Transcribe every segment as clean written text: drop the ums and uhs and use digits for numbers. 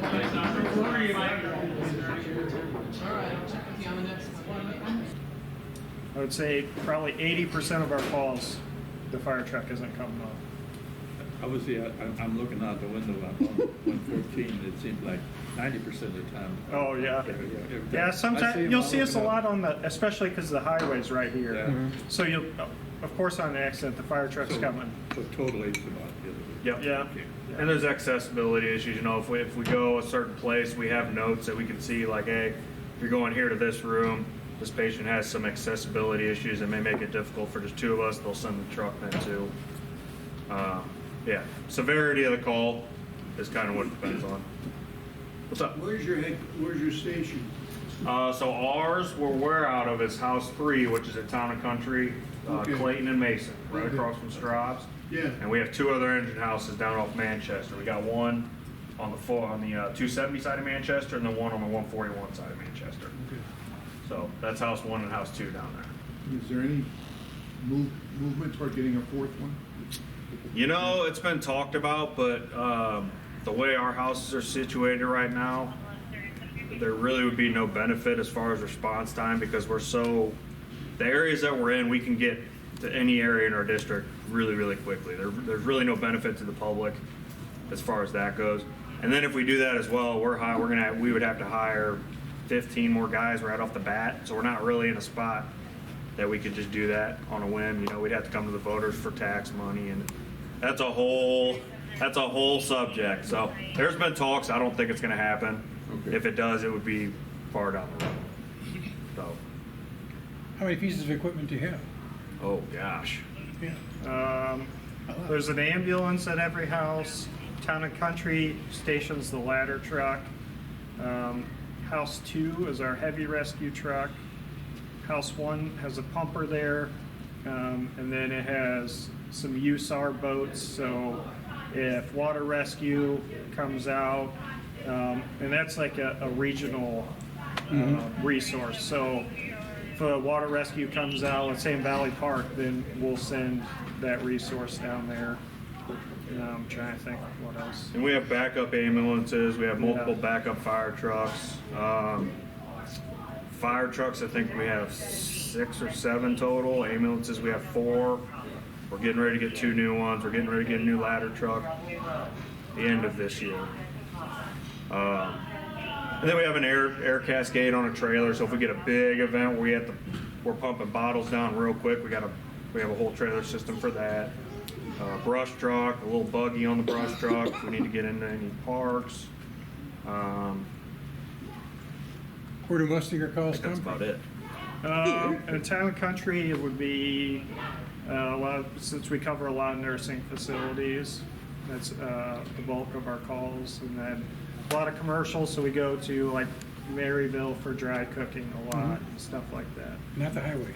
I would say probably 80% of our calls, the fire truck isn't coming up. Obviously, I'm looking out the window on 114. It seems like 90% of the time. Oh yeah, yeah. Sometimes you'll see us a lot on the, especially because the highway's right here. Yeah. So you'll, of course, on the accident, the fire truck's coming. So totally it's about the other way. Yep. Yeah. Okay. And there's accessibility issues. You know, if we go a certain place, we have notes that we can see, like, hey, if you're going here to this room, this patient has some accessibility issues that may make it difficult for just two of us. They'll send the truck then too. Yeah, severity of the call is kind of what it depends on. What's up? Where's your station? So ours, where we're out of, is House 3, which is at Town and Country, Okay. Clayton and Mason, right Okay. across from Straub's. Yeah. And we have two other engine houses down off Manchester. We got one on the 270 side of Manchester, and then one on the 141 side of Manchester. Okay. So that's House 1 and House 2 down there. Is there any movement toward getting a fourth one? You know, it's been talked about, but the way our houses are situated right now, there really would be no benefit as far as response time, because the areas that we're in, we can get to any area in our district really, really quickly. There's really no benefit to the public as far as that goes. And then if we do that as well, we would have to hire 15 more guys right off the bat. So we're not really in a spot that we could just do that on a whim. You know, we'd have to come to the voters for tax money, and that's a whole subject. So there's been talks. I don't think it's going to happen. Okay. If it does, it would be far down the road. So, How many pieces of equipment do you have? oh gosh. Yeah. There's an ambulance at every house. Town and Country stations the ladder truck. House 2 is our heavy rescue truck. House 1 has a pumper there, and then it has some USAR boats, so if water rescue comes out, and that's like a regional resource. So if a water rescue comes out, let's say in Valley Park, then we'll send that resource down there. I'm trying to think what else. And we have backup ambulances. We have multiple backup fire trucks. Fire trucks, I think we have 6 or 7 total. Ambulances, we have 4. We're getting ready to get 2 new ones. We're getting ready to get a new ladder truck the end of this year. And then we have an air cascade on a trailer. So if we get a big event where we're pumping bottles down real quick, we have a whole trailer system for that. Brush truck, a little buggy on the brush truck if we need to get into any parks. Where do most of your calls That's come about from? it. In Town and Country, it would be since we cover a lot of nursing facilities, that's the bulk of our calls, and then a lot of commercials, so we go to like Maryville for dry cooking a lot, and stuff like that. Not the highway.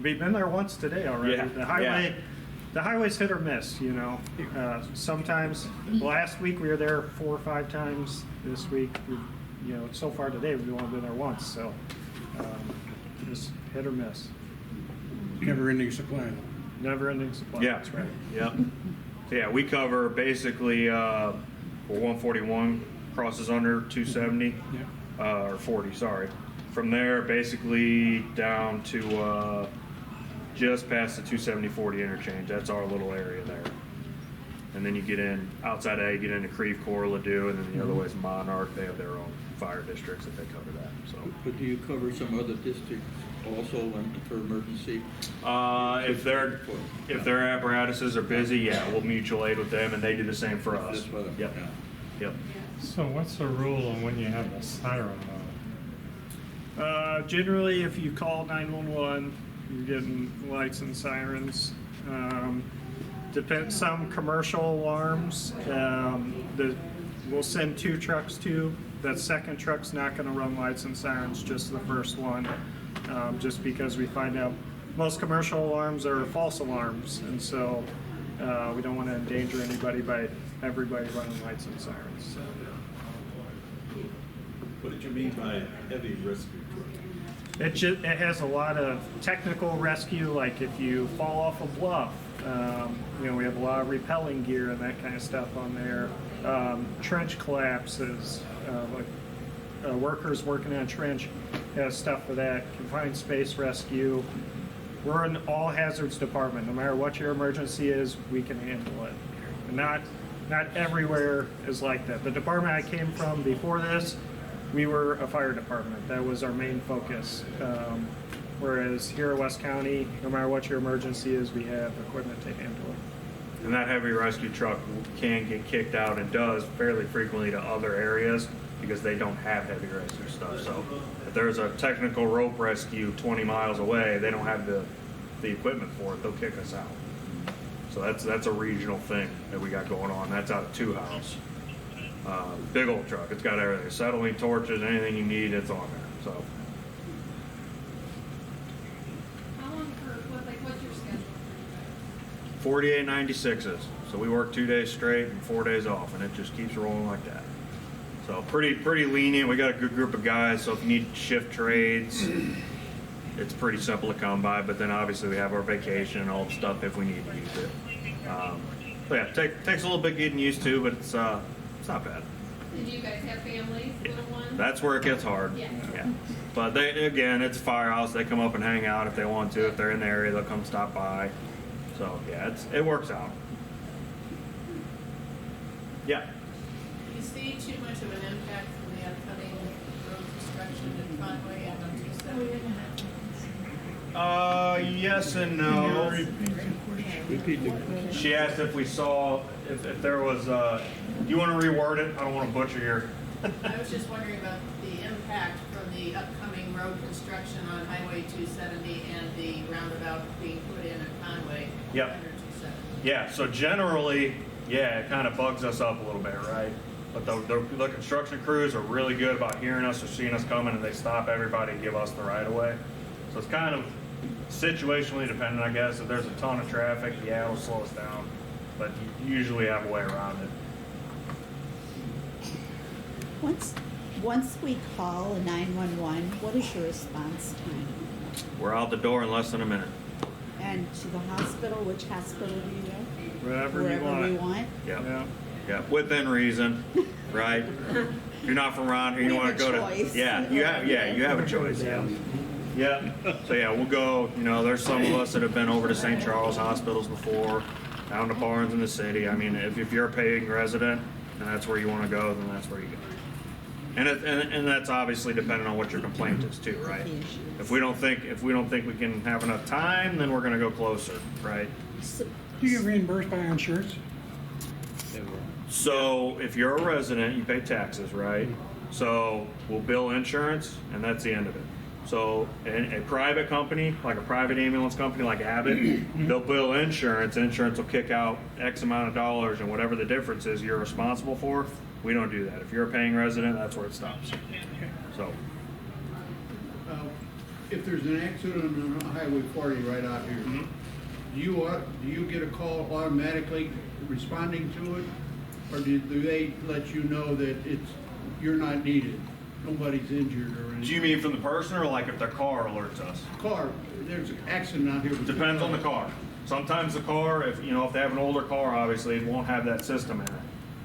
We've been there once today already. Yeah, The highway's hit or miss, you know. Sometimes, last week we were there 4 or 5 times. This week, so far today we've only been there once, so just hit or miss. Never-ending supply. Never-ending supply. Yeah. That's right. Yep. So yeah, we cover basically where 141 crosses under 270, or 40, sorry. From there, basically down to just past the 270-40 interchange. That's our little area there. And then you get in, outside of that, you get into Creve Coeur, Ladue, and then the other way is Monarch. They have their own fire districts that they cover that. So, But do you cover some other districts also for emergency? if their apparatuses are busy, yeah, we'll mutual aid with them, and they do the same for us. That's what I'm- Yep. yeah. Yep. So what's the rule on when you have a siren on? Generally, if you call 911, you're getting lights and sirens. Depends. Some commercial alarms, we'll send 2 trucks to. That second truck's not going to run lights and sirens, just the first one, just because we find out most commercial alarms are false alarms, and so we don't want to endanger anybody by everybody running lights and sirens. So. What did you mean by heavy rescue truck? It has a lot of technical rescue, like if you fall off a bluff, we have a lot of repelling gear and that kind of stuff on there. trench collapses, workers working on trench, stuff for that, confined space rescue. We're an all hazards department. No matter what your emergency is, we can handle it. And not everywhere is like that. The department I came from before this, we were a fire department. That was our main focus. Whereas here at West County, no matter what your emergency is, we have equipment to handle it. And that heavy rescue truck can get kicked out and does fairly frequently to other areas because they don't have heavy rescue stuff. So if there's a technical rope rescue 20 miles away, they don't have the equipment for it, they'll kick us out. So that's a regional thing that we got going on. That's out of Two House. Big old truck. It's got everything. Acetylene torches, anything you need, it's on there. So How long what's your schedule? 48.96s. So we work 2 days straight and 4 days off, and it just keeps rolling like that. So pretty lenient. We got a good group of guys. So if you need shift trades, it's pretty simple to come by. But then obviously we have our vacation and all the stuff if we need to use it. But yeah, takes a little bit getting used to, but it's not bad. Did you guys have families, little ones? That's where it gets hard. Yeah. But it's a firehouse. They come up and hang out if they want to. If they're in the area, they'll come stop by. So yeah, it works out. Yeah. Do you see too much of an impact from the upcoming road construction in Conway and on 270? Yes and no. Repeat the question. She asked if we saw if there was. Do you want to reword it? I don't want to butcher your. I was just wondering about the impact from the upcoming road construction on Highway 270 and the roundabout being put in at Conway. Yep. Under 270. Yeah. So generally, yeah, it kind of bugs us up a little bit, right? But the construction crews are really good about hearing us or seeing us coming, and they stop everybody and give us the right of way. So it's kind of situationally dependent, I guess. If there's a ton of traffic, yeah, it'll slow us down. But you usually have a way around it. Once we call a 911, what is your response time? We're out the door in less than a minute. And to the hospital, which hospital do you go? Wherever you Wherever want. we want? Yeah. Yeah, within reason, right? If you're not from around here, you We want have to a go choice. to. Yeah, you have a choice. Yeah. Yeah. So yeah, we'll go. There's some of us that have been over to St. Charles hospitals before, down to Barnes in the city. I mean, if you're a paying resident and that's where you want to go, then that's where you go. And that's obviously dependent on what your complaint is too, right? If we don't think we can have enough time, then we're going to go closer, right? So, Do you get reimbursed by our insurance? So if you're a resident, you pay taxes, right? So we'll bill insurance, and that's the end of it. So a private company, like a private ambulance company like Abbott, they'll bill insurance. Insurance will kick out X amount of dollars, and whatever the difference is, you're responsible for. We don't do that. If you're a paying resident, that's where it stops. So If there's an accident on Highway 40 right out here, do you get a call automatically responding to it? Or do they let you know that you're not needed? Nobody's injured or anything? do you mean from the person, or like if their car alerts us? Car, there's an accident out here. with Depends on the car. Sometimes the car, if they have an older car, obviously it won't have that system in it.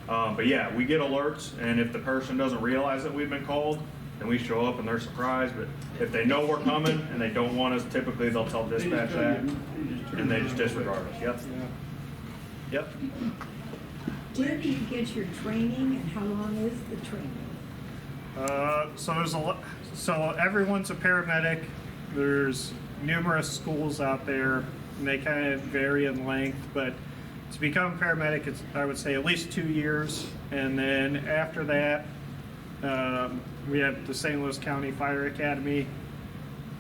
But yeah, we get alerts, and if the person doesn't realize that we've been called, then we show up and they're surprised. But if they know we're coming and they don't want us, typically they'll tell dispatch that, and they just disregard us. Yep. Yep. Do you get your training, and how long is the training? So there's so everyone's a paramedic. There's numerous schools out there, and they kind of vary in length, but to become a paramedic, it's, I would say, at least 2 years. And then after that, we have the St. Louis County Fire Academy.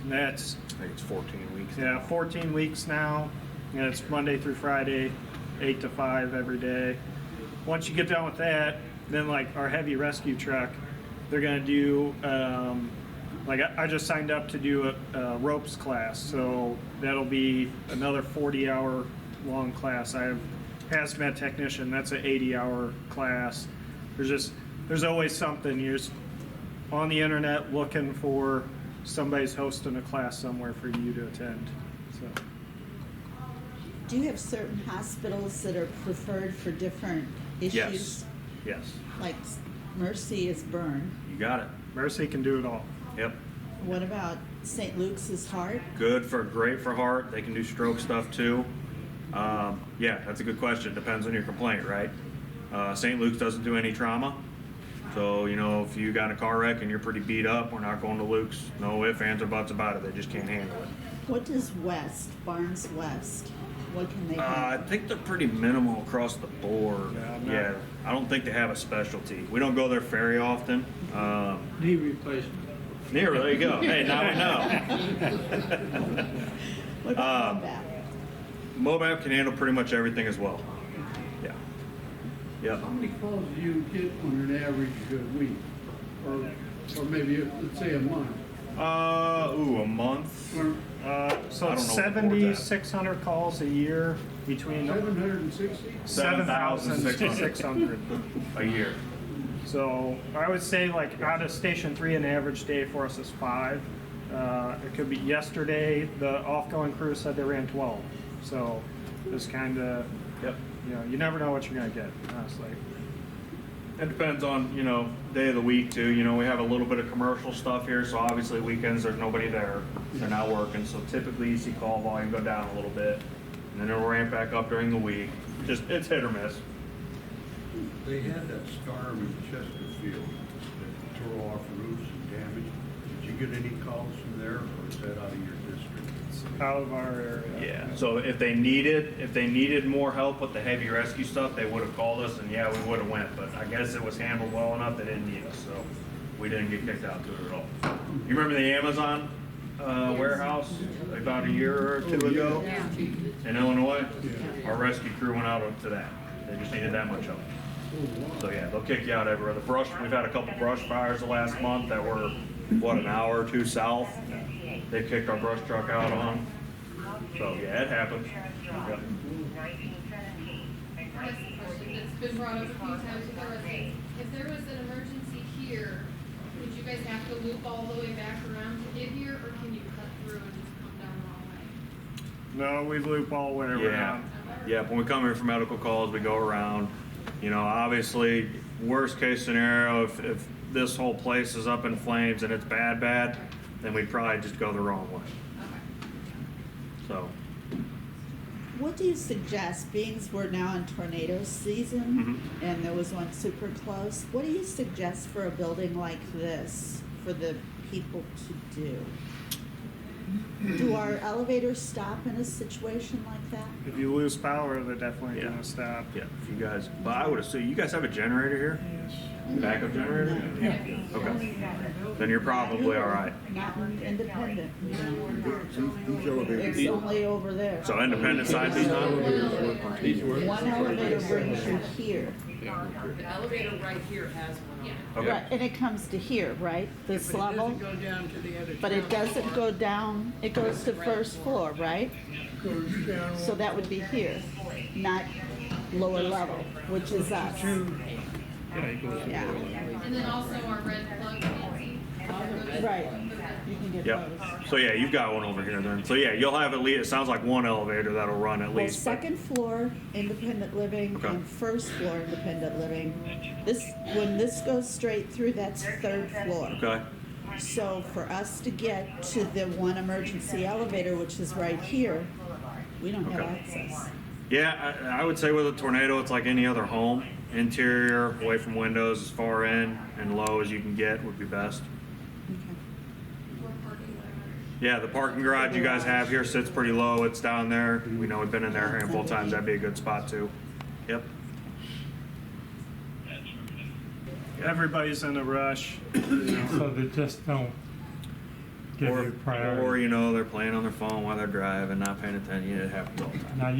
And that's, I think it's 14 weeks. yeah, 14 weeks now. And it's Monday through Friday, 8 to 5 every day. Once you get done with that, then like our heavy rescue truck, they're gonna do, I just signed up to do a ropes class. So that'll be another 40-hour long class. I have hazmat technician, that's an 80-hour class. There's always something. You're just on the internet looking for somebody's hosting a class somewhere for you to attend. So do you have certain hospitals that are preferred for different issues? Yes. Like Mercy is burn. You got it. Mercy can do it all. Yep. What about St. Luke's is heart? Great for heart. They can do stroke stuff too. Yeah, that's a good question. Depends on your complaint, right? St. Luke's doesn't do any trauma. So, you know, if you got in a car wreck and you're pretty beat up, we're not going to Luke's. No ifs, ands, or buts about it. They just can't handle it. What does West, Barnes West, what can they I do? think they're pretty minimal across the board. Yeah, I'm not- Yeah, I don't think they have a specialty. We don't go there very often. Knee replacement. There you go. Hey, now we know. What about that? Mobab can handle pretty much everything as well. Yeah. Yep. How many calls do you get on an average week? Or maybe, let's say a month? A month. Or So I don't know what the board's at. 7,600 calls a year between 760? 7,600. a year. So I would say like out of Station 3, an average day for us is 5. It could be yesterday, the off-going crew said they ran 12. So it's kind of, Yep. you know, you never know what you're going to get, honestly. It depends on, you know, day of the week too. You know, we have a little bit of commercial stuff here, so obviously weekends there's nobody there. They're not working, so typically you see call volume go down a little bit, and then it'll ramp back up during the week. Just, it's hit or miss. They had that storm in Chesterfield that tore off roofs and damaged. Did you get any calls from there, or is that out of your district? It's out of our area. Yeah. So if they needed more help with the heavy rescue stuff, they would have called us, and yeah, we would have went. But I guess it was handled well enough they didn't need us, so we didn't get kicked out to it at all. You remember the Amazon warehouse about a year or two ago in Illinois? Our rescue crew went out to that. They just needed that much help. So yeah, they'll kick you out everywhere. We've had a couple brush fires the last month that were, what, an hour or two south. They kicked our brush truck out on. So yeah, it happens. Yep. That's the question that's been brought up a few times with our residents. If there was an emergency here, would you guys have to loop all the way back around to get here, or can you cut through and just come down the hallway? No, we loop all the way Yeah. around. Yeah, when we come here for medical calls, we go around. You know, obviously, worst case scenario, if this whole place is up in flames and it's bad, then we'd probably just go the wrong way. So, What do you suggest, being as we're now in tornado season, and there was one super close, what do you suggest for a building like this for the people to do? Do our elevators stop in a situation like that? If you lose power, they're definitely Yeah. going to stop. yeah, if you guys, but I would assume, you guys have a generator here? Backup generator? Yeah. Okay. Then you're probably all right. Not independent. Who's elevator? It's only over there. So independent side sees none? One elevator brings you here. The elevator right here has one on it. Okay. Right, and it comes to here, right? This level? It doesn't go down to the other. But it doesn't go down, it goes to first floor, right? So that would be here, not lower level, which is us. Yeah, And then also our red plug fancy. right. You can get Yep. those. So yeah, you've got one over here then. So yeah, you'll have at least, it sounds like one elevator that'll run at Well, least. but- second floor, independent living, Okay. and first floor, independent living. When this goes straight through, that's third floor. Okay. So for us to get to the one emergency elevator, which is right here, we don't have Okay. access. Yeah, I would say with a tornado, it's like any other home. Interior, away from windows, as far in and low as you can get would be best. Okay. Or parking lot. Yeah, the parking garage you guys have here sits pretty low. It's down there. We know we've been in there a handful of times. That'd be a good spot too. Yep. Everybody's in a rush. So they just don't give you Or priority. you know, they're playing on their phone while they're driving, not paying attention. It happens all the time. Now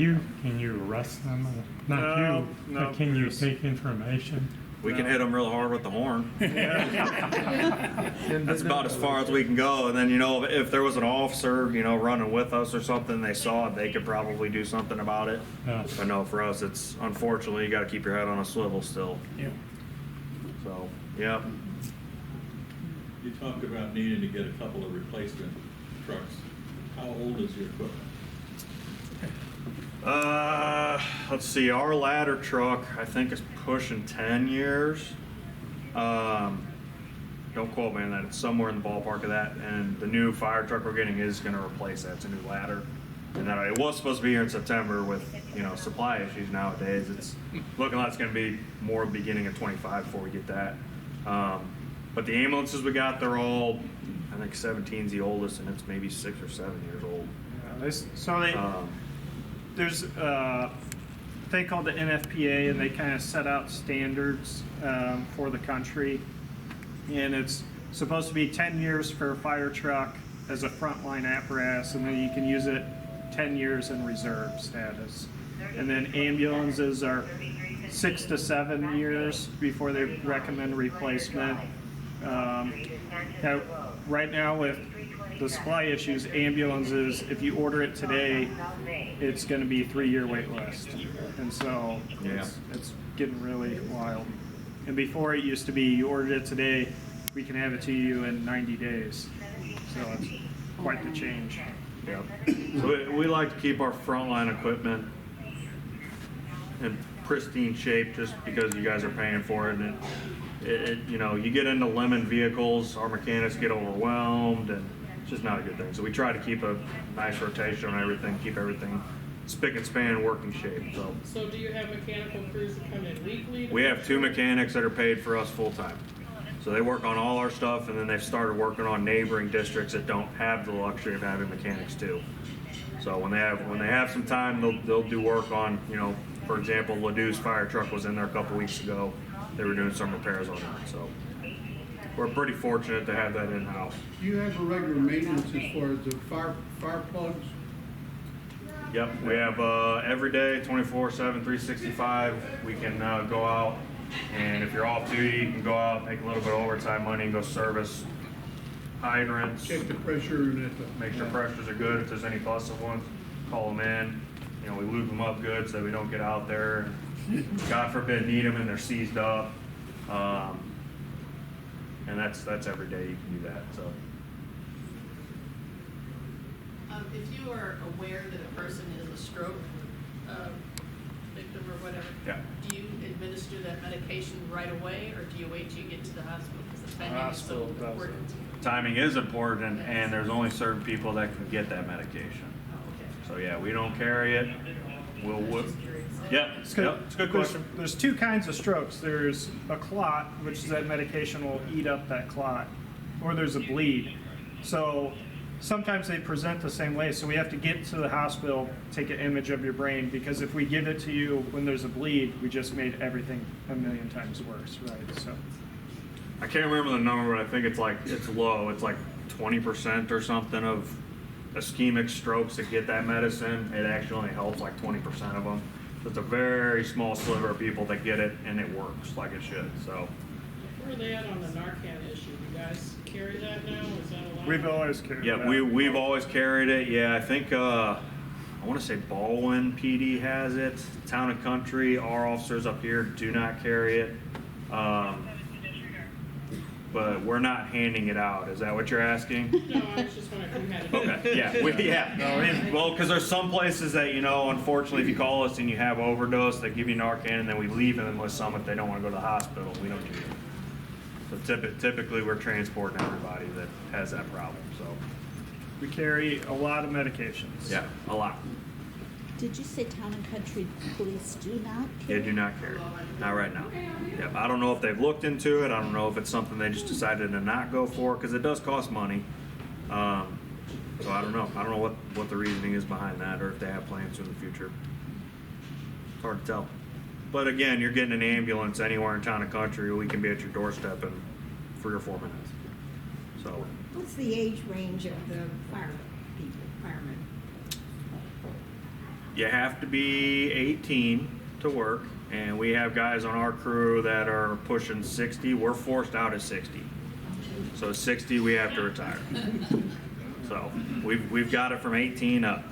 can you arrest them? Not No, you, no, but can you just- take information? We can hit them real hard with the horn. That's That's about as far as we can go. And then, you know, if there was an officer, you know, running with us or something, they saw it, they could probably do something about it. Yeah. But no, for us, it's unfortunately, you got to keep your head on a swivel still. Yeah. So, yeah. You talked about needing to get a couple of replacement trucks. How old is your equipment? Let's see, our ladder truck, I think, is pushing 10 years. Don't quote me on that, it's somewhere in the ballpark of that, and the new fire truck we're getting is gonna replace that, it's a new ladder. And then it was supposed to be here in September with, supply issues nowadays, it's looking like it's gonna be more beginning of 25 before we get that. But the ambulances we got, they're all, I think 17's the oldest, and it's maybe 6 or 7 years old. There's a thing called the NFPA, and they kind of set out standards for the country. And it's supposed to be 10 years for a fire truck as a frontline apparatus, and then you can use it 10 years in reserve status. And then ambulances are 6 to 7 years before they recommend replacement. Right now with the supply issues, ambulances, if you order it today, it's going to be 3-year wait list. And so it's getting really wild. And before it used to be, you ordered it today, we can have it to you in 90 days. So it's quite the change. Yep. So we like to keep our frontline equipment in pristine shape just because you guys are paying for it. And you get into lemon vehicles, our mechanics get overwhelmed, and it's just not a good thing. So we try to keep a nice rotation on everything, keep everything spick and span working shape. So do you have mechanical crews that come in weekly? We have 2 mechanics that are paid for us full time. So they work on all our stuff, and then they've started working on neighboring districts that don't have the luxury of having mechanics too. So when they have some time, they'll do work on, for example, Ladou's fire truck was in there a couple weeks ago. They were doing some repairs on that. So we're pretty fortunate to have that in house. Do you have a regular maintenance as far as the fire plugs? Yep, we have every day, 24/7, 365. We can go out, and if you're off duty, you can go out, make a little bit of overtime money, and go service hydrants. Check the pressure and make sure pressures are good. If there's any busted ones, call them in. We lube them up good so we don't get out there and, God forbid, need them and they're seized up. And that's every day you can do that. So. If you are aware that a person is a stroke victim or whatever, do you administer that medication right away, or do you wait till you get to the hospital? Because the timing is so important. Timing is important, and there's only certain people that can get that medication. So we don't carry it. It's a good question. There's 2 kinds of strokes. There's a clot, which is that medication will eat up that clot, or there's a bleed. So sometimes they present the same way, so we have to get to the hospital, take an image of your brain, because if we give it to you when there's a bleed, we just made everything a million times worse, right? So I can't remember the number, but I think it's low. It's like 20% or something of ischemic strokes that get that medicine. It actually only helps like 20% of them. So it's a very small sliver of people that get it, and it works like it should. So. Where are they at on the Narcan issue? You guys carry that now? Is that allowed? We've always carried that. We've always carried it. Yeah, I think I want to say Baldwin PD has it. Town and Country, our officers up here do not carry it. But we're not handing it out. Is that what you're asking? No, I was just wondering who had it. Okay, well, because there's some places that, unfortunately, if you call us and you have overdose, they give you Narcan, and then we leave them with some if they don't want to go to the hospital. We don't do it. So typically, we're transporting everybody that has that problem. So we carry a lot of medications. Yeah, a lot. Did you say Town and Country Police do not carry? They do not carry. Not right now. Yep. I don't know if they've looked into it. I don't know if it's something they just decided to not go for, because it does cost money. So I don't know. I don't know what the reasoning is behind that, or if they have plans in the future. It's hard to tell. But again, you're getting an ambulance anywhere in Town and Country. We can be at your doorstep in 3 or 4 minutes. So. What's the age range of the firemen? You have to be 18 to work, and we have guys on our crew that are pushing 60. We're forced out at 60. So at 60, we have to retire. So we've got it from 18 up.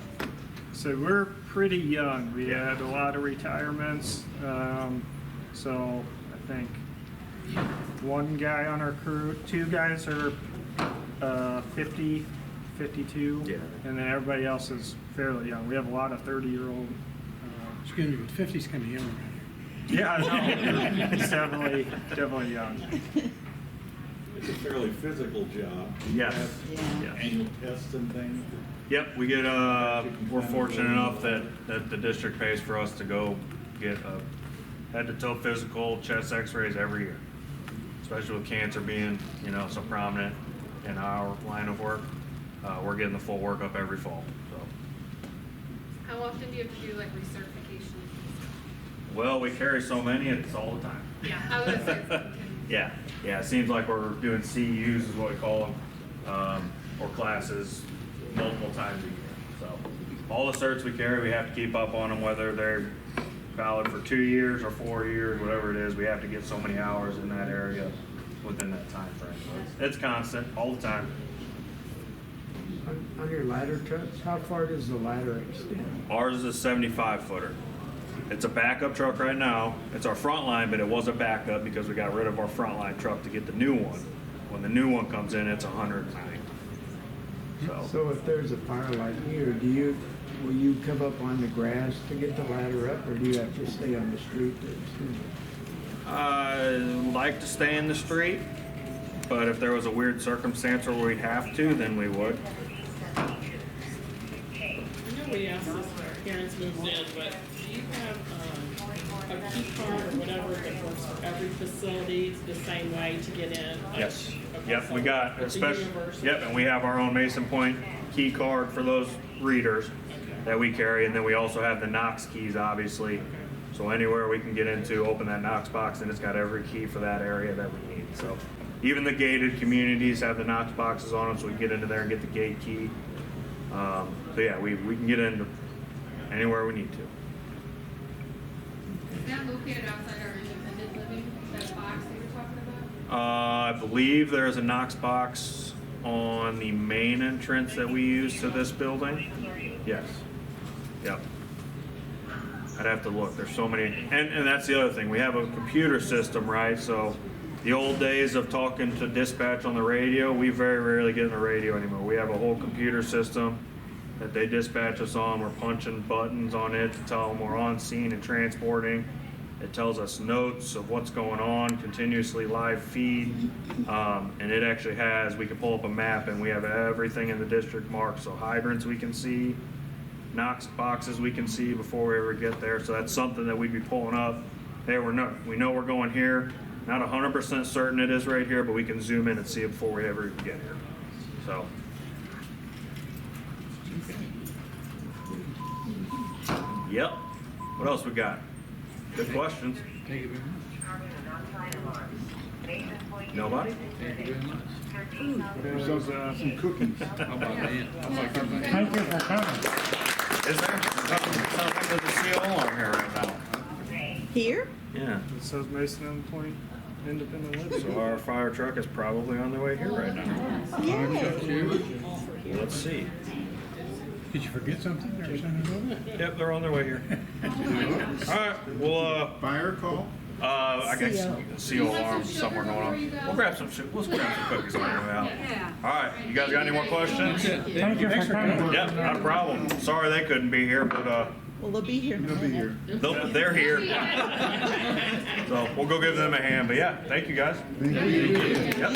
So we're pretty young. We had a lot of retirements. So I think 1 guy on our crew, 2 guys are 50, 52, and then everybody else is fairly young. We have a lot of 30-year-old Excuse me, but 50's kind of young around here. Yeah, I know. It's definitely young. It's a fairly physical job. Yes. Yeah. Yes. Annual tests and things. Yep, we get, we're fortunate enough that the district pays for us to go get a head-to-toe physical, chest x-rays every year. Especially with cancer being, so prominent in our line of work. We're getting the full workup every fall, so. How often do you have to do like recertification? Well, we carry so many, it's all the time. Yeah, I was gonna say. Yeah, it seems like we're doing CUs is what we call them, or classes multiple times a year. So all the certs we carry, we have to keep up on them, whether they're valid for 2 years or 4 years, whatever it is. We have to get so many hours in that area within that time frame. So it's constant, all the time. On your ladder trucks, how far does the ladder extend? Ours is a 75 footer. It's a backup truck right now. It's our front line, but it was a backup because we got rid of our front line truck to get the new one. When the new one comes in, it's 109. So if there's a fire like here, will you come up on the grass to get the ladder up, or do you have to stay on the street? I like to stay in the street, but if there was a weird circumstance where we'd have to, then we would. I know we asked this when our parents moved in, but do you have a key card or whatever that works for every facility the same way to get in? Like, Yes. okay, Yep, so we got it's a especially. universal. Yep, and we have our own Mason Pointe key card for those readers that we carry, and then we also have the Knox keys, obviously. So anywhere we can get into, open that Knox box, and it's got every key for that area that we need. So even the gated communities have the Knox boxes on them, so we can get into there and get the gate key. So yeah, we can get into anywhere we need to. Is that located outside our independent living, that box that you're talking about? I believe there is a Knox box on the main entrance that we use to this building. Yes. Yep. I'd have to look. There's so many, and that's the other thing. We have a computer system, right? So the old days of talking to dispatch on the radio, we very rarely get in the radio anymore. We have a whole computer system that they dispatch us on. We're punching buttons on it to tell them we're on scene and transporting. It tells us notes of what's going on, continuously live feed, and it actually has, we can pull up a map and we have everything in the district marked. So hydrants we can see, Knox boxes we can see before we ever get there. So that's something that we'd be pulling up. Hey, we know we're going here. Not 100% certain it is right here, but we can zoom in and see it before we ever even get here. So. Yep. What else we got? Good questions. Thank you very much. Nobody? Thank you very much. There's those, some cookies. How about that? How about that? Thank you for coming. Is there? Something to the CO on here right now. Here? Yeah. It says Mason Pointe Independent Living. So our fire truck is probably on their way here right now. Yay. Let's see. Did you forget something or something? Yep, they're on their way here. All right, well, Fire call? I got CO. CO alarm somewhere going on. We'll grab some cookies on the way out. All right, you guys got any more questions? Thank you for coming. Yep, not a problem. Sorry they couldn't be here, but Well, they'll be here. they're here. So we'll go give them a hand. But yeah, thank you guys. Thank you. Yep.